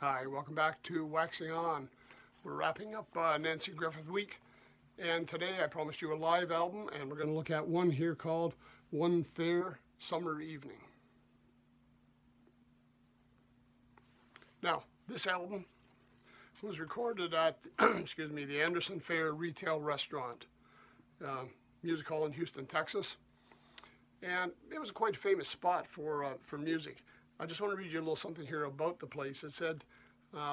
Hi, welcome back to Waxing On. We're wrapping up Nanci Griffith Week, and today I promised you a live album, and we're going to look at one here called One Fair Summer Evening. Now, this album was recorded at the Anderson Fair Retail Restaurant Music Hall in Houston, Texas, and it was quite a famous spot for music. I just want to read you a little something here about the place. It said,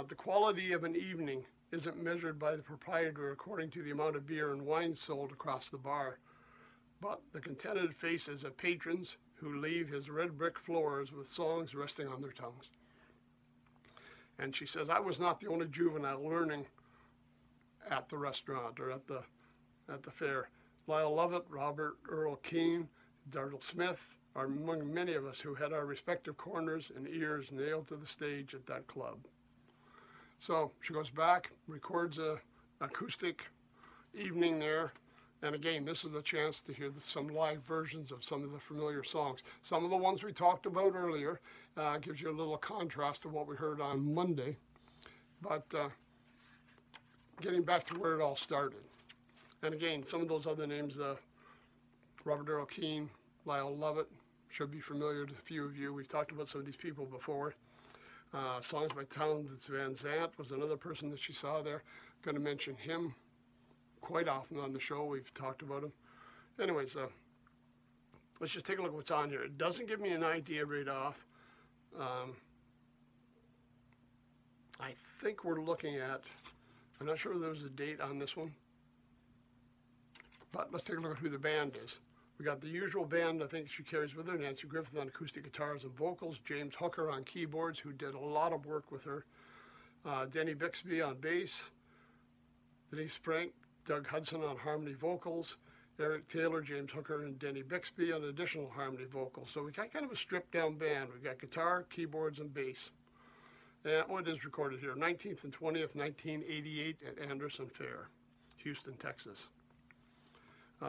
the quality of an evening isn't measured by the proprietor according to the amount of beer and wine sold across the bar, but the contented faces of patrons who leave his red brick floors with songs resting on their tongues. And she says, I was not the only juvenile learning at the restaurant or at the fair. Lyle Lovett, Robert Earl Keane, Darrell Smith are among many of us who had our respective corners and ears nailed to the stage at that club. So she goes back, records a acoustic evening there, and again, this is a chance to hear some live versions of some of the familiar songs. Some of the ones we talked about earlier gives you a little contrast to what we heard on Monday, but getting back to where it all started. And again, some of those other names, Robert Earl Keane, Lyle Lovett, should be familiar to a few of you. We've talked about some of these people before. Songs by Townes Van Zandt was another person that she saw there. Going to mention him quite often on the show. We've talked about him. Anyways, let's just take a look at what's on here. It doesn't give me an idea right off. I think we're looking at, I'm not sure there was a date on this one, but let's take a look at who the band is. We got the usual band, I think she carries with her, Nanci Griffith on acoustic guitars and vocals, James Hooker on keyboards, who did a lot of work with her, Denny Bixby on bass, Denise Frank, Doug Hudson on harmony vocals, Eric Taylor, James Hooker, and Denny Bixby on additional harmony vocals. So we got kind of a stripped down band. We've got guitar, keyboards, and bass. And it is recorded here, 19th and 20th, 1988 at Anderson Fair, Houston, Texas.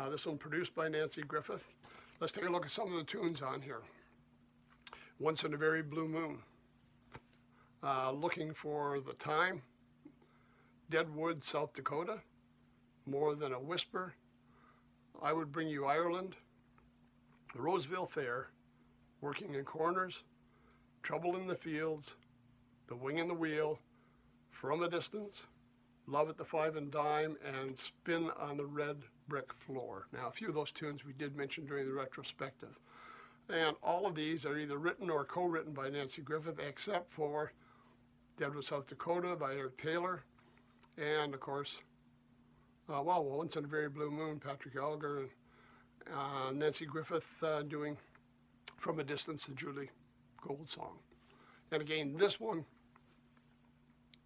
This one produced by Nanci Griffith. Let's take a look at some of the tunes on here. Once in a Very Blue Moon, Looking for the Time, Deadwood, South Dakota, More Than a Whisper, I Would Bring You Ireland, The Roseville Fair, Working in Corners, Trouble in the Fields, The Wing and the Wheel, From a Distance, Love at the Five and Dime, and Spin on the Red Brick Floor. Now, a few of those tunes we did mention during the retrospective. And all of these are either written or co-written by Nanci Griffith, except for Deadwood, South Dakota by Eric Taylor, and of course, Once in a Very Blue Moon, Patrick Elgar, and Nanci Griffith doing From a Distance, the Julie Gold song. And again, this one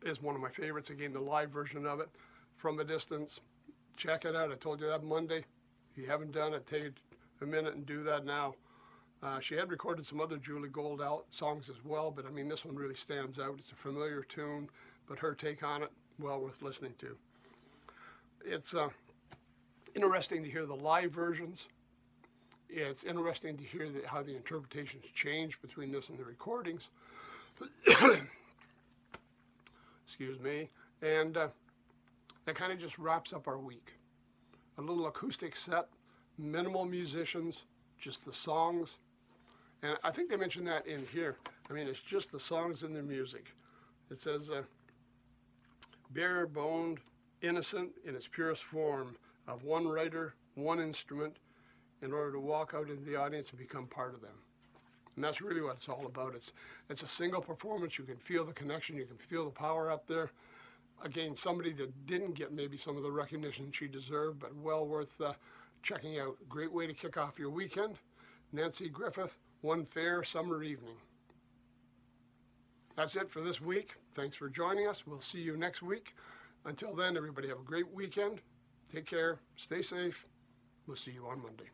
is one of my favorites. Again, the live version of it, From a Distance. Check it out. I told you that Monday. If you haven't done it, take a minute and do that now. She had recorded some other Julie Gold songs as well, but I mean, this one really stands out. It's a familiar tune, but her take on it, well worth listening to. It's interesting to hear the live versions. It's interesting to hear how the interpretations change between this and the recordings. Excuse me. And that kind of just wraps up our week. A little acoustic set, minimal musicians, just the songs. And I think they mentioned that in here. I mean, it's just the songs and the music. It says, bare-boned, innocent in its purest form, of one writer, one instrument, in order to walk out into the audience and become part of them. And that's really what it's all about. It's a single performance. You can feel the connection. You can feel the power up there. Again, somebody that didn't get maybe some of the recognition she deserved, but well worth checking out. Great way to kick off your weekend. Nanci Griffith, One Fair Summer Evening. That's it for this week. Thanks for joining us. We'll see you next week. Until then, everybody have a great weekend. Take care. Stay safe. We'll see you on Monday.